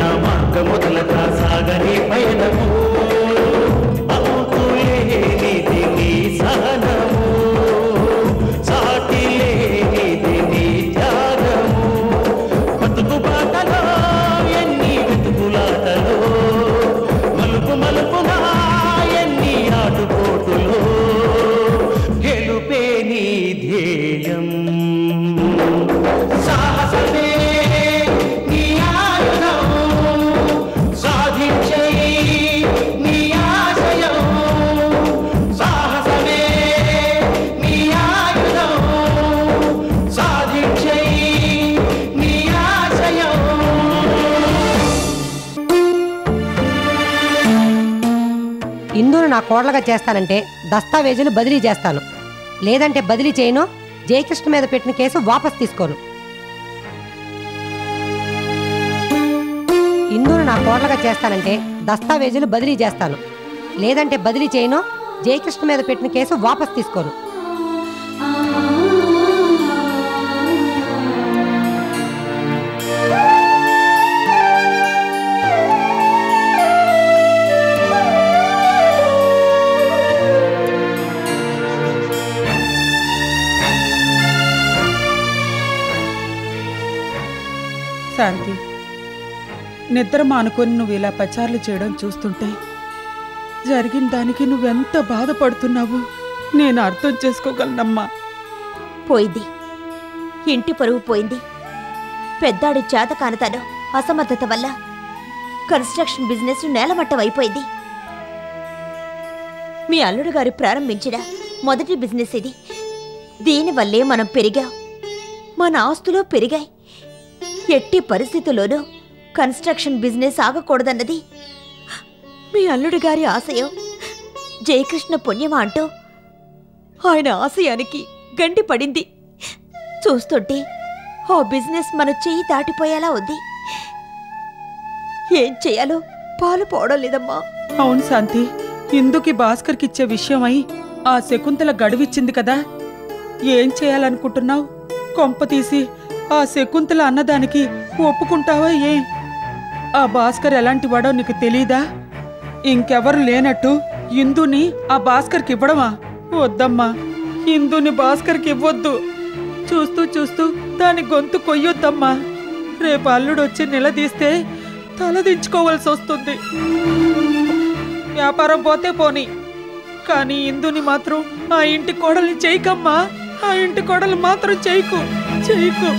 నా మార్గముదలక సాగని పయనము అవుతులేనిది నీ సహనము సాటిలేనిది నీ త్యాగము బతుకు బాటలో ఎన్ని వెతుకులాటలో మలుపు మలుపునా ఎన్ని ఆటుపోటులో గెలుపే నీ ధ్యేయం సాహసమే నీ ఆయుధం సాధించే నీ ఆశయం సాహసమే నీ ఆయుధం సాధించే నీ ఆశయం. ఇందును నా కోడలుగా చేస్తానంటే దస్తావేజులు బదిలీ చేస్తాను, లేదంటే బదిలీ చేయను. జయకృష్ణ మీద పెట్టిన కేసు వాపస్ తీసుకోను. ఇందును నా కోడలుగా చేస్తానంటే దస్తావేజులు బదిలీ చేస్తాను, లేదంటే బదిలీ చేయను. జయకృష్ణ మీద పెట్టిన కేసు వాపస్ తీసుకోను. శాంతి, నిద్ర మానుకొని నువ్వు ఇలా పచారులు చేయడం చూస్తుంటే జరిగిన దానికి నువ్వెంత బాధపడుతున్నావు నేను అర్థం చేసుకోగలనమ్మా. పోయింది, ఇంటి పరువు పోయింది. పెద్దాడు చేతకానతను అసమర్థత వల్ల కన్స్ట్రక్షన్ బిజినెస్ నేలమట్టం అయిపోయింది. మీ అల్లుడు గారు ప్రారంభించిన మొదటి బిజినెస్ ఇది. దీనివల్లే మనం పెరిగాం, మన ఆస్తులు పెరిగాయి. ఎట్టి పరిస్థితుల్లోనూ కన్స్ట్రక్షన్ బిజినెస్ ఆగకూడదన్నది మీ అల్లుడి గారి ఆశయం. జయకృష్ణ పుణ్యమా అంటూ ఆయన ఆశయానికి గండి పడింది. చూస్తుంటే ఆ బిజినెస్ మన చెయ్యి దాటిపోయేలా ఉంది. ఏం చేయాలో పాలు పోవడం లేదమ్మా. అవును శాంతి, ఇందుకి భాస్కర్కి ఇచ్చే విషయమై ఆ శకుంతల గడువిచ్చింది కదా, ఏం చేయాలనుకుంటున్నావు? కొంప తీసి ఆ శకుంతల అన్నదానికి ఒప్పుకుంటావా? ఏ ఆ భాస్కర్ ఎలాంటి వాడో నీకు తెలీదా? ఇంకెవరు లేనట్టు ఇందుని ఆ భాస్కర్కి ఇవ్వడమా? వద్దమ్మా, ఇందుని భాస్కర్కి ఇవ్వద్దు. చూస్తూ చూస్తూ దాని గొంతు కొయ్యొద్దమ్మా. రేపు అల్లుడు వచ్చి నిలదీస్తే తలదించుకోవాల్సి వస్తుంది. వ్యాపారం పోతే పోని, కానీ ఇందుని మాత్రం ఆ ఇంటి కోడల్ని చేయకమ్మా. ఆ ఇంటి కోడలు మాత్రం చేయకు, చేయకు.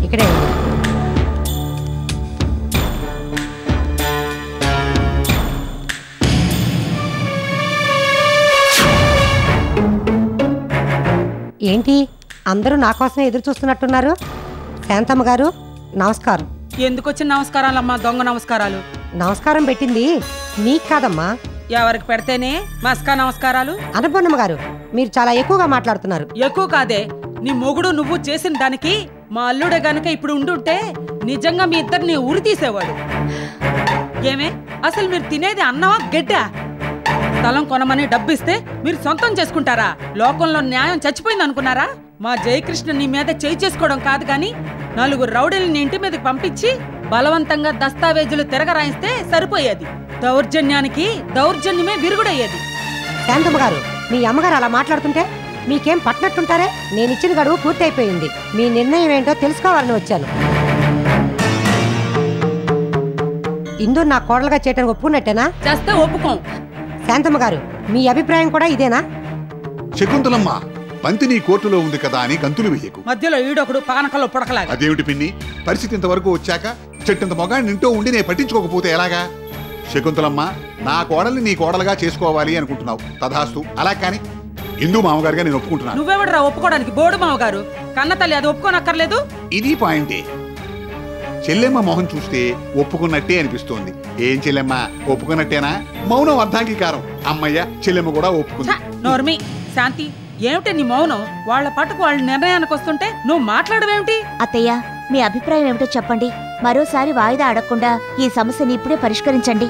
ఇక్కడే ఏంటి అందరూ నా కోసమే ఎదురు చూస్తున్నట్టున్నారు? శాంతమ్మ గారు నమస్కారం. ఎందుకొచ్చిన నమస్కారాలమ్మా? దొంగ నమస్కారాలు. నమస్కారం పెట్టింది నీకు కాదమ్మా. ఎవరికి పెడితేనే మస్కా నమస్కారాలు? అనుపన్నమ్మ గారు, మీరు చాలా ఎక్కువగా మాట్లాడుతున్నారు. ఎక్కువ కాదే, నీ మొగుడు నువ్వు చేసిన దానికి మా అల్లుడే గనక ఇప్పుడు ఉండుంటే నిజంగా మీ ఇద్దరిని ఉరి తీసేవాడు. ఏమే, అసలు మీరు తినేది అన్నమా గడ్డా? స్థలం కొనమని డబ్బిస్తే మీరు సొంతం చేసుకుంటారా? లోకంలో న్యాయం చచ్చిపోయింది అనుకున్నారా? మా జయకృష్ణ నీ మీద చేయి చేసుకోవడం కాదు గాని నలుగురు రౌడీలని ఇంటి మీదకి పంపించి బలవంతంగా దస్తావేజులు తిరగరాయిస్తే సరిపోయేది. దౌర్జన్యానికి దౌర్జన్యమే విరుగుడయ్యేది. శాంతమ్మ గారు, మీ అమ్మగారు అలా మాట్లాడుతుంటే మీకేం పట్టినట్టుంటారే? నేనిచ్చిన గడువు పూర్తయిపోయింది. మీ నిర్ణయం ఏంటో తెలుసుకోవాలని వచ్చాను. ఇందు నా కోడలుగా చేయడానికి ఒప్పుకున్నట్టేనా? చేస్తే ఒప్పుకోం. శాంతమ్మ గారు, మీ అభిప్రాయం కూడా ఇదేనా? శకుంతలమ్మ, బంతి నీ కోర్టులో ఉంది కదా అని గంతులు వెయ్యకు. మధ్యలో ఈడొకడు పానకల్లో పుడకలాగా. అదేమిటి పిన్ని, పరిస్థితి ఇంతవరకు వచ్చాక చెట్టంత మొగాడిని ఇంటో ఉండి నేను పట్టించుకోకపోతే ఎలాగా? శకుంతలమ్మ, నా కోడల్ని నీ కోడలుగా చేసుకోవాలి అనుకుంటున్నావు, తథాస్తు. అలా కాని ఇందు మామగారుగా నేను ఒప్పుకుంటున్నాను. నువ్వెవడరా ఒప్పుకోవడానికి? బోడు మామగారు కన్న తల్లి, అది ఒప్పుకోనక్కర్లేదు. ఇది పాయింటే. చెల్లెమ్మ మొహం చూస్తే ఒప్పుకున్నట్టే అనిపిస్తోంది. ఏం చెల్లెమ్మ, ఒప్పుకున్నట్టేనా? మౌనం అర్ధాంగీకారం. అమ్మయ్య, చెల్లెమ్మ కూడా ఒప్పుకుంది. నోర్మి. శాంతి, ఏమిటి నీ మౌనం? వాళ్ళ పట్టుకు వాళ్ళ నిర్ణయానికి వస్తుంటే నువ్వు మాట్లాడవేమిటి? అత్తయ్య, మీ అభిప్రాయం ఏమిటో చెప్పండి. మరోసారి వాయిదా అడగకుండా ఈ సమస్యని ఇప్పుడే పరిష్కరించండి.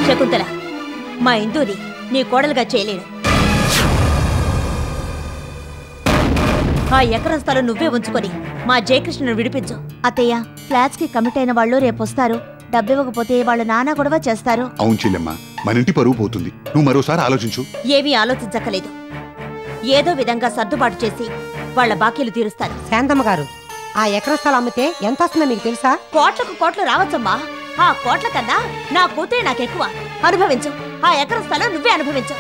శకుంతల, మా ఇందూని నీ కోడలుగా చేయలేను. ఆ ఎకరం స్థలం నువ్వే ఉంచుకొని మా జయకృష్ణను విడిపించు. అత్తయ్య, ఫ్లాట్స్ కి కమిట్ అయిన వాళ్ళు రేపొస్తారు. డబ్బివ్వకపోతే వాళ్ళు నానా గొడవ చేస్తారు. అవును చెల్లెమ్మ, మన ఇంటి పరువు పోతుంది. నువ్వు మరోసారి ఆలోచించు. ఏమీ ఆలోచించక్కలేదు. ఏదో విధంగా సర్దుబాటు చేసి వాళ్ళ బాకీలు తీరుస్తారు. శాంతమ్మ గారు, ఆ ఎకరం స్థలం అమ్మితే ఎంత వస్తుందో మీకు తెలుసా? కోట్లకు కోట్లు రావచ్చమ్మా. ఆ కోట్ల కన్నా నా కూతురే నాకెక్కువ. అనుభవించు. ఆ ఎకరం స్థలం నువ్వే అనుభవించు.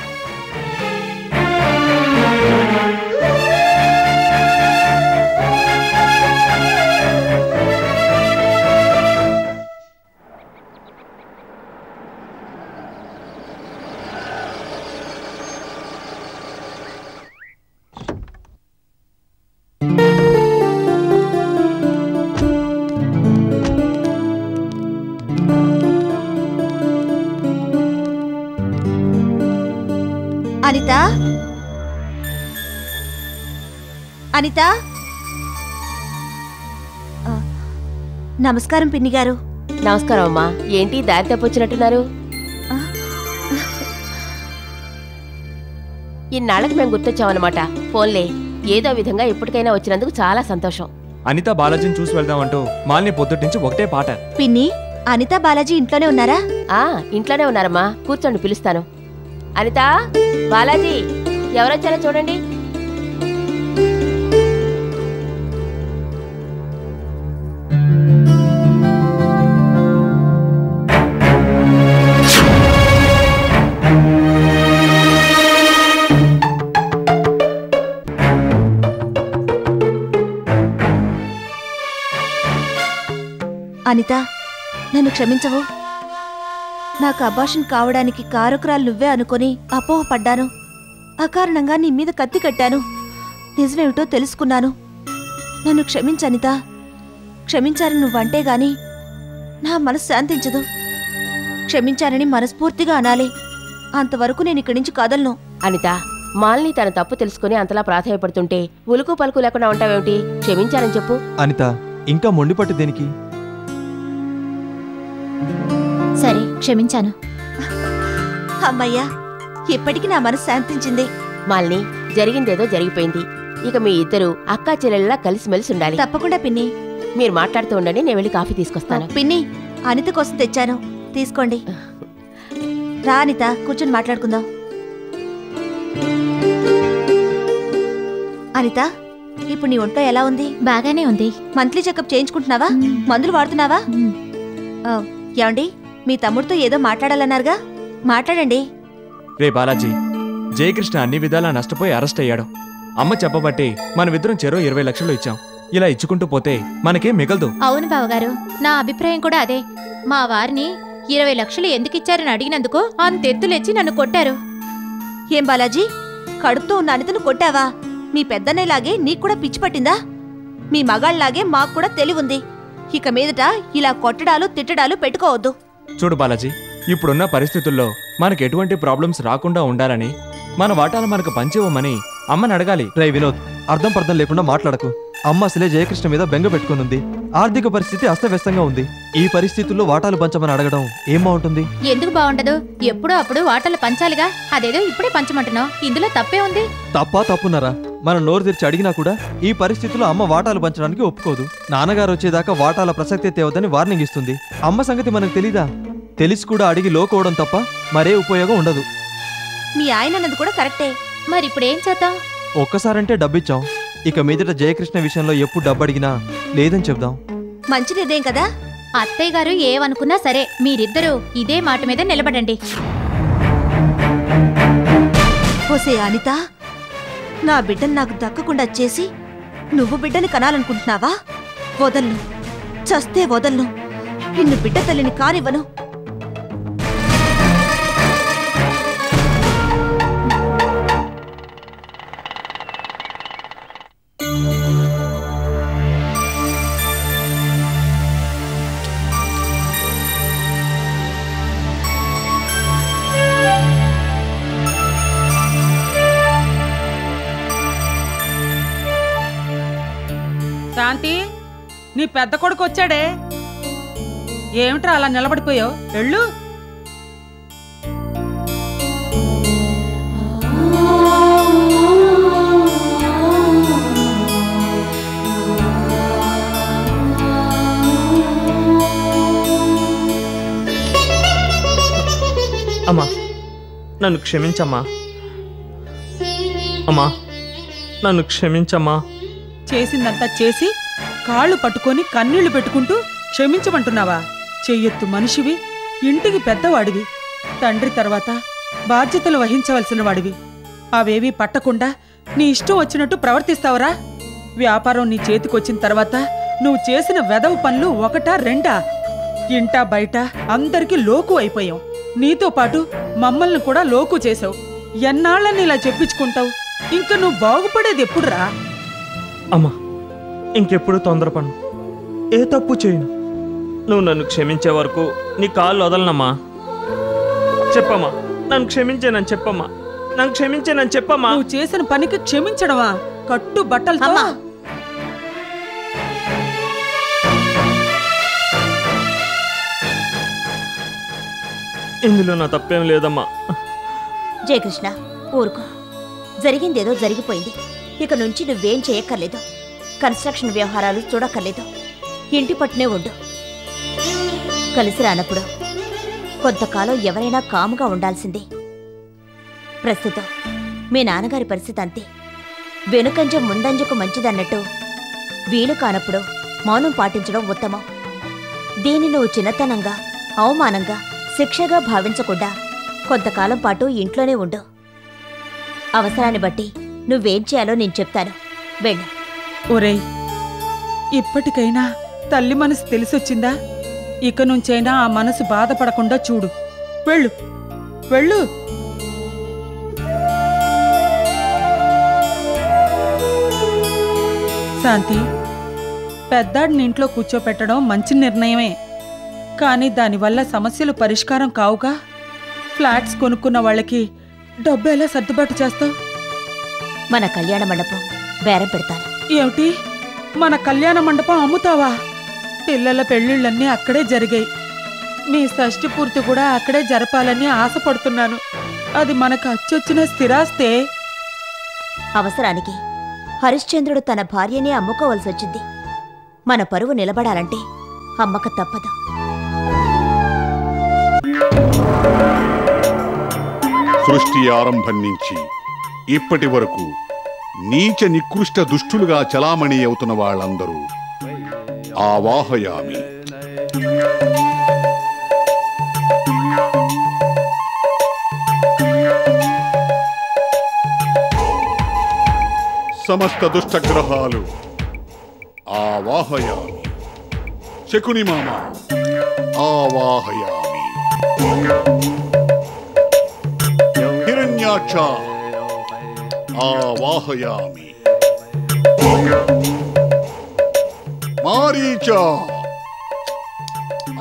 అనిత, అనిత. నమస్కారం పిన్ని గారు. నమస్కారం అమ్మా. ఏంటి దారి తప్పొచ్చినట్టున్నారు? ఇన్నాళ్ళకి మేము గుర్తొచ్చామన్నమాట. ఫోన్లే, ఏదో విధంగా ఇప్పటికైనా వచ్చినందుకు చాలా సంతోషం. అనిత బాలాజీని చూసి వెళ్దామంటూ మాలిని పొద్దుటి నుంచి ఒకటే పాట. పిన్ని, అనిత బాలాజీ ఇంట్లోనే ఉన్నారా? ఇంట్లోనే ఉన్నారమ్మా. కూర్చోండి, పిలుస్తాను. అనిత, బాలాజీ, ఎవరొచ్చారో చూడండి. అనిత, నన్ను క్షమించవు. నాకు అబార్షన్ కావడానికి కారకురాలు నువ్వే అనుకుని అపోహపడ్డాను. అకారణంగా నీ మీద కత్తి కట్టాను. నిజమేమిటో తెలుసుకున్నాను. నన్ను క్షమించనిత. క్షమించాలని నువ్వంటే గాని నా మనసు శాంతించదు. క్షమించానని మనస్ఫూర్తిగా అనాలి. అంతవరకు నేను ఇక్కడి నుంచి కదలను. అనిత, మాలిని తన తప్పు తెలుసుకుని అంతలా ప్రాధాయపడుతుంటే ఉలుకు పలుకు లేకుండా ఉంటావేమిటి? క్షమించాలని చెప్పు. అనిత, ఇంకా మొండిపట్టు దేనికి? సరే, క్షమించాను. అమ్మయ్యా, ఇప్పటికి నా మనసు శాంతించింది. మాలిని, జరిగిందేదో జరిగిపోయింది. ఇక మీ ఇద్దరు అక్కా చెల్లెళ్ళలా కలిసిమెలిసి ఉండాలి. తప్పకుండా పిన్ని. మీరు మాట్లాడుతూ ఉండండి, నేను వెళ్ళి కాఫీ తీసుకొస్తాను. పిన్ని, అనిత కోసం తెచ్చాను, తీసుకోండి. రా అనిత, కూర్చొని మాట్లాడుకుందాం. అనిత, ఇప్పుడు నీ ఒంట్లో ఎలా ఉంది? బాగానే ఉంది. మంత్లీ చెకప్ చేయించుకుంటున్నావా? మందులు వాడుతున్నావా? ఏమండి, మీ తమ్ముడితో ఏదో మాట్లాడాలన్నారుగా, మాట్లాడండి. రే బాలాజీ, జయకృష్ణ అన్ని విధాలా నష్టపోయి అరెస్ట్ అయ్యాడు. అమ్మ చెప్పబట్టి మనమిద్దరం చెరో 20 లక్షలు ఇచ్చాం. ఇలా ఇచ్చుకుంటూ పోతే మనకేం మిగలదు. అవును బావగారు, నా అభిప్రాయం కూడా అదే. మా వారిని 20 లక్షలు ఎందుకిచ్చారని అడిగినందుకు అంతెత్తులెచ్చి నన్ను కొట్టారు. ఏం బాలాజీ, కడుపుతో ఉన్న అనితను కొట్టావా? మీ పెద్దనేలాగే నీకు కూడా పిచ్చి పట్టిందా? మీ మగాళ్ళలాగే మాకు కూడా తెలివుంది. ఇక మీదట ఇలా కొట్టడాలు తిట్టడాలు పెట్టుకోవద్దు. చూడు బాలాజీ, ఇప్పుడున్న పరిస్థితుల్లో మనకు ఎటువంటి ప్రాబ్లమ్స్ రాకుండా ఉండాలని మన వాటాలు మనకు పంచివ్వమని అమ్మని అడగాలి. రే వినోద్, అర్థం పర్థం లేకుండా మాట్లాడకు. అమ్మ అసలే జయకృష్ణ మీద బెంగ పెట్టుకునుంది. ఆర్థిక పరిస్థితి అస్తవ్యస్తంగా ఉంది. ఈ పరిస్థితుల్లో వాటాలు పంచమని అడగడం ఏం బాగుంటుంది? ఎందుకు బాగుండదు? ఎప్పుడో అప్పుడు వాటలు పంచాలిగా. అదేదో ఇప్పుడే పంచమంటున్నావు, ఇందులో తప్పే ఉంది. తప్పున్నారా? మనం నోరు తెరిచి అడిగినా కూడా ఈ పరిస్థితుల్లో అమ్మ వాటాలు పంచడానికి ఒప్పుకోదు. నాన్నగారు వచ్చేదాకా వాటాల ప్రసక్తే తేవద్దని వార్నింగ్ ఇస్తుంది. అమ్మ సంగతి మనకు తెలీదా? తెలిసి కూడా అడిగి లోకోవడం తప్ప మరే ఉపయోగం ఉండదు. మీ ఆయన అన్నది కూడా కరెక్టే. మరి ఇప్పుడేం చేద్దాం? ఒక్కసారంటే డబ్బిచ్చాం. ఇక మీదట జయకృష్ణ విషయంలో ఎప్పుడు డబ్బు అడిగినా లేదని చెప్దాం. మంచి నిర్ణయం కదా. అత్తయ్య గారు ఏమనుకున్నా సరే, మీరిద్దరూ ఇదే మాట మీద నిలబడండి. ఓసే అనిత, నా బిడ్డను నాకు దక్కకుండా చేసి నువ్వు బిడ్డని కనాలనుకుంటున్నావా? వదలను, చస్తే వదలను. నిన్ను బిడ్డ తల్లిని కానివ్వను. శాంతి, నీ పెద్ద కొడుకు వచ్చాడే. ఏమిట్రా అలా నిలబడిపోయావు? వెళ్ళు. అమ్మా, నన్ను క్షమించమ్మా. అమ్మా, నన్ను క్షమించమ్మా. చేసిందంతా చేసి కాళ్ళు పట్టుకొని కన్నీళ్లు పెట్టుకుంటూ క్షమించమంటున్నావా? చెయ్యొత్తు మనిషివి, ఇంటికి పెద్దవాడివి, తండ్రి తర్వాత బాధ్యతలు వహించవలసిన వాడివి. అవేవీ పట్టకుండా నీ ఇష్టం వచ్చినట్టు ప్రవర్తిస్తావరా? వ్యాపారం నీ చేతికొచ్చిన తర్వాత నువ్వు చేసిన వెదవ పనులు ఒకటా రెండా? ఇంటా బయట అందరికీ లోకు అయిపోయాం. నీతో పాటు మమ్మల్ని కూడా లోకు చేసావు. ఎన్నాళ్ళని ఇలా చెప్పించుకుంటావు? ఇంక నువ్వు బాగుపడేది ఎప్పుడురా? అమ్మా, ఇంకెప్పుడు తొందరపడను, ఏ తప్పు చేయను. నువ్వు నన్ను క్షమించే వరకు నీ కాళ్ళు వదలనమ్మా. చెప్పమ్మా, నన్ను క్షమించేనని చెప్పమ్మా. నన్ను క్షమించేనని చెప్పమ్మా. నువ్వు చేసిన పనికి క్షమించడమా? కట్టు బట్టలతో ఇందులో నా తప్పేం లేదమ్మా. జయకృష్ణ, ఊరుకో. జరిగిందేదో జరిగిపోయింది. ఇక నుంచి నువ్వేం చేయక్కర్లేదు. కన్స్ట్రక్షన్ వ్యవహారాలు చూడక్కర్లేదు. ఇంటి పట్టునే ఉండు. కలిసి రానప్పుడు కొంతకాలం ఎవరైనా కాముగా ఉండాల్సిందే. ప్రస్తుతం మీ నాన్నగారి పరిస్థితి అంతే. వెనుకంజం ముందంజకు మంచిదన్నట్టు వీలు కానప్పుడు మౌనం పాటించడం ఉత్తమం. దీన్ని నువ్వు చిన్నతనంగా, అవమానంగా, శిక్షగా భావించకుండా కొంతకాలం పాటు ఇంట్లోనే ఉండు. అవసరాన్ని బట్టి నువ్వేం చేయాలో నేను చెప్తాను. వెళ్ళు. ఒరేయ్, ఇప్పటికైనా తల్లి మనసు తెలిసొచ్చిందా? ఇక నుంచైనా ఆ మనసు బాధపడకుండా చూడు. వెళ్ళు, వెళ్ళు. శాంతి, పెద్దాడిని ఇంట్లో కూర్చోపెట్టడం మంచి నిర్ణయమే. కానీ దానివల్ల సమస్యలు పరిష్కారం కావుగా. ఫ్లాట్స్ కొనుక్కున్న వాళ్ళకి డబ్బు ఎలా సర్దుబాటు చేస్తావు? మన కళ్యాణ మండపం బేరం పెడతాను. ఏమిటి? మన కళ్యాణ మండపం అమ్ముతావా? పిల్లల పెళ్ళిళ్ళన్నీ అక్కడే జరిగాయి. మీ షష్ఠి పూర్తి కూడా అక్కడే జరపాలని ఆశపడుతున్నాను. అది మనకు అచ్చొచ్చిన స్థిరాస్తే. అవసరానికి హరిశ్చంద్రుడు తన భార్యనే అమ్ముకోవలసి వచ్చింది. మన పరువు నిలబడాలంటే అమ్మక తప్పదు. సృష్టి ఆరంభం నుంచి ఇప్పటి వరకు నీచ నికృష్ట దుష్టులుగా చలామణి అవుతున్న వాళ్ళందరూ ఆవాహయామి. సమస్త దుష్టగ్రహాలు ఆవాహయామి. శకుని మామ ఆవాహయామి. హిరణ్యాక్ష ఆవాహయామి. మారీచ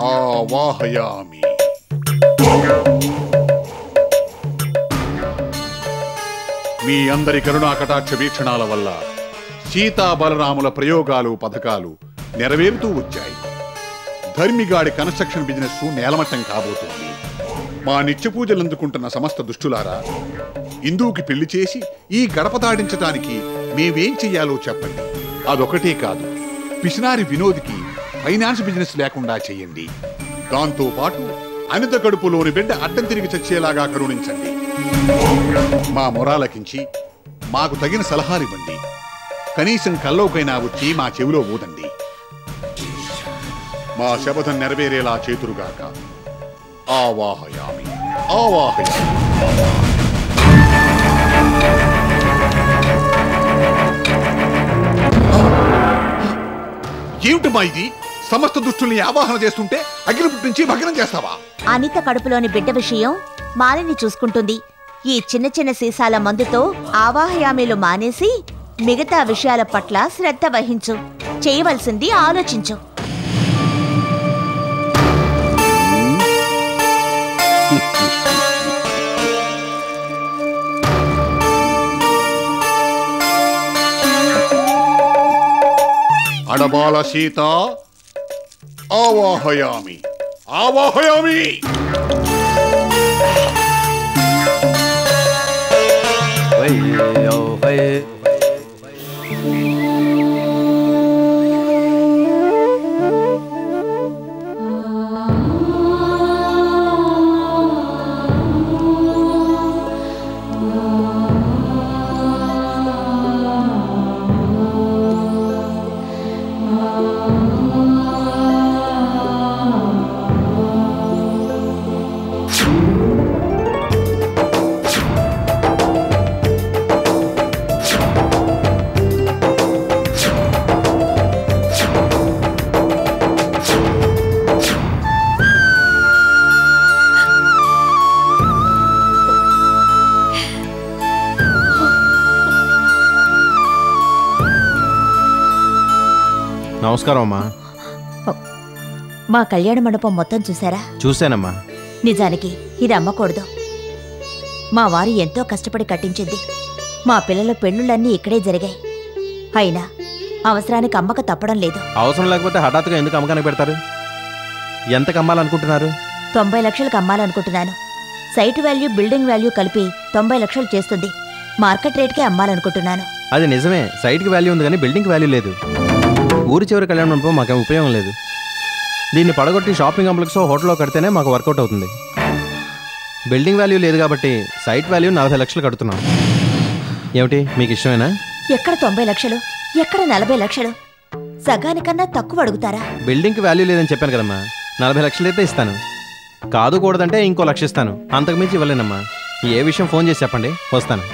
ఆవాహయామి. మీ అందరి కరుణా కటాక్ష వీక్షణాల వల్ల సీతా బలరాముల ప్రయోగాలు, పథకాలు నెరవేరుతూ వచ్చాయి. ధర్మిగాడి కన్స్ట్రక్షన్ బిజినెస్ నేలమట్టం కాబోతోంది. మా నిత్య పూజలు అందుకుంటున్న సమస్త దుష్టులారా, ఇందుకి పెళ్లి చేసి ఈ గడప దాడించడానికి మేమేం చెయ్యాలో చెప్పండి. అదొకటే కాదు, పిసినారి వినోద్కి ఫైనాన్స్ బిజినెస్ లేకుండా చెయ్యండి. దాంతో పాటు అనిత కడుపులోని బిడ్డ అడ్డం తిరిగి చచ్చేలాగా కరుణించండి. మా మొరాలకించి మాకు తగిన సలహాలివ్వండి. కనీసం కల్లోకైనా వచ్చి మా చెవిలో ఊదండి. మా శపథం నెరవేరేలా చేతురుగాక. ఆవాహయామి. ఆవాహయామి. ఏమిటమ్మా ఇది? సమస్త దుష్టుల్ని ఆవాహన చేస్తుంటే అగ్ని పుట్టించి భగ్నం చేస్తావా? అనిత కడుపులోని బిడ్డ విషయం మాలిని చూసుకుంటుంది. ఈ చిన్న చిన్న సీసాల మందుతో ఆవాహయామీలు మానేసి మిగతా విషయాల పట్ల శ్రద్ధ వహించు. చేయవలసింది ఆలోచించు. రసబాల సీత ఆవాహయామి ఆవాహయామి. నమస్కారం అమ్మా. మా కళ్యాణ మండపం మొత్తం చూసారా? చూశానమ్మా. నిజానికి ఇది అమ్మకూడదు. మా వారు ఎంతో కష్టపడి కట్టించింది. మా పిల్లల పెళ్ళుళ్ళన్నీ ఇక్కడే జరిగాయి. అయినా అవసరానికి అమ్మక తప్పడం లేదు. అవసరం లేకపోతే హఠాత్తుగా ఎందుకు అమ్మకానికి పెడతారు? ఎంతకు అమ్మాలనుకుంటున్నారు? 90 లక్షలకు అమ్మాలనుకుంటున్నాను. సైట్ వాల్యూ బిల్డింగ్ వాల్యూ కలిపి 90 లక్షలు చేస్తుంది. మార్కెట్ రేట్కే అమ్మాలనుకుంటున్నాను. అది నిజమే, సైట్కి వాల్యూ ఉంది కానీ బిల్డింగ్కి వాల్యూ లేదు. ఊరి చివరి కళ్యాణ మండపం మాకేం ఉపయోగం లేదు. దీన్ని పడగొట్టి షాపింగ్ కాంప్లెక్స్ హోటల్లో కడితేనే మాకు వర్కౌట్ అవుతుంది. బిల్డింగ్ వాల్యూ లేదు కాబట్టి సైట్ వాల్యూ 40 లక్షలు కడుతున్నాం. ఏమిటి, మీకు ఇష్టమేనా? ఎక్కడ 90 లక్షలు, ఎక్కడ 40 లక్షలు? సగానికన్నా తక్కువ అడుగుతారా? బిల్డింగ్కి వాల్యూ లేదని చెప్పాను కదమ్మా. 40 లక్షలు అయితే ఇస్తాను. కాదు కూడదంటే ఇంకో 1 లక్ష ఇస్తాను. అంతకుమించి ఇవ్వలేనమ్మా. ఏ విషయం ఫోన్ చేసి చెప్పండి, వస్తాను.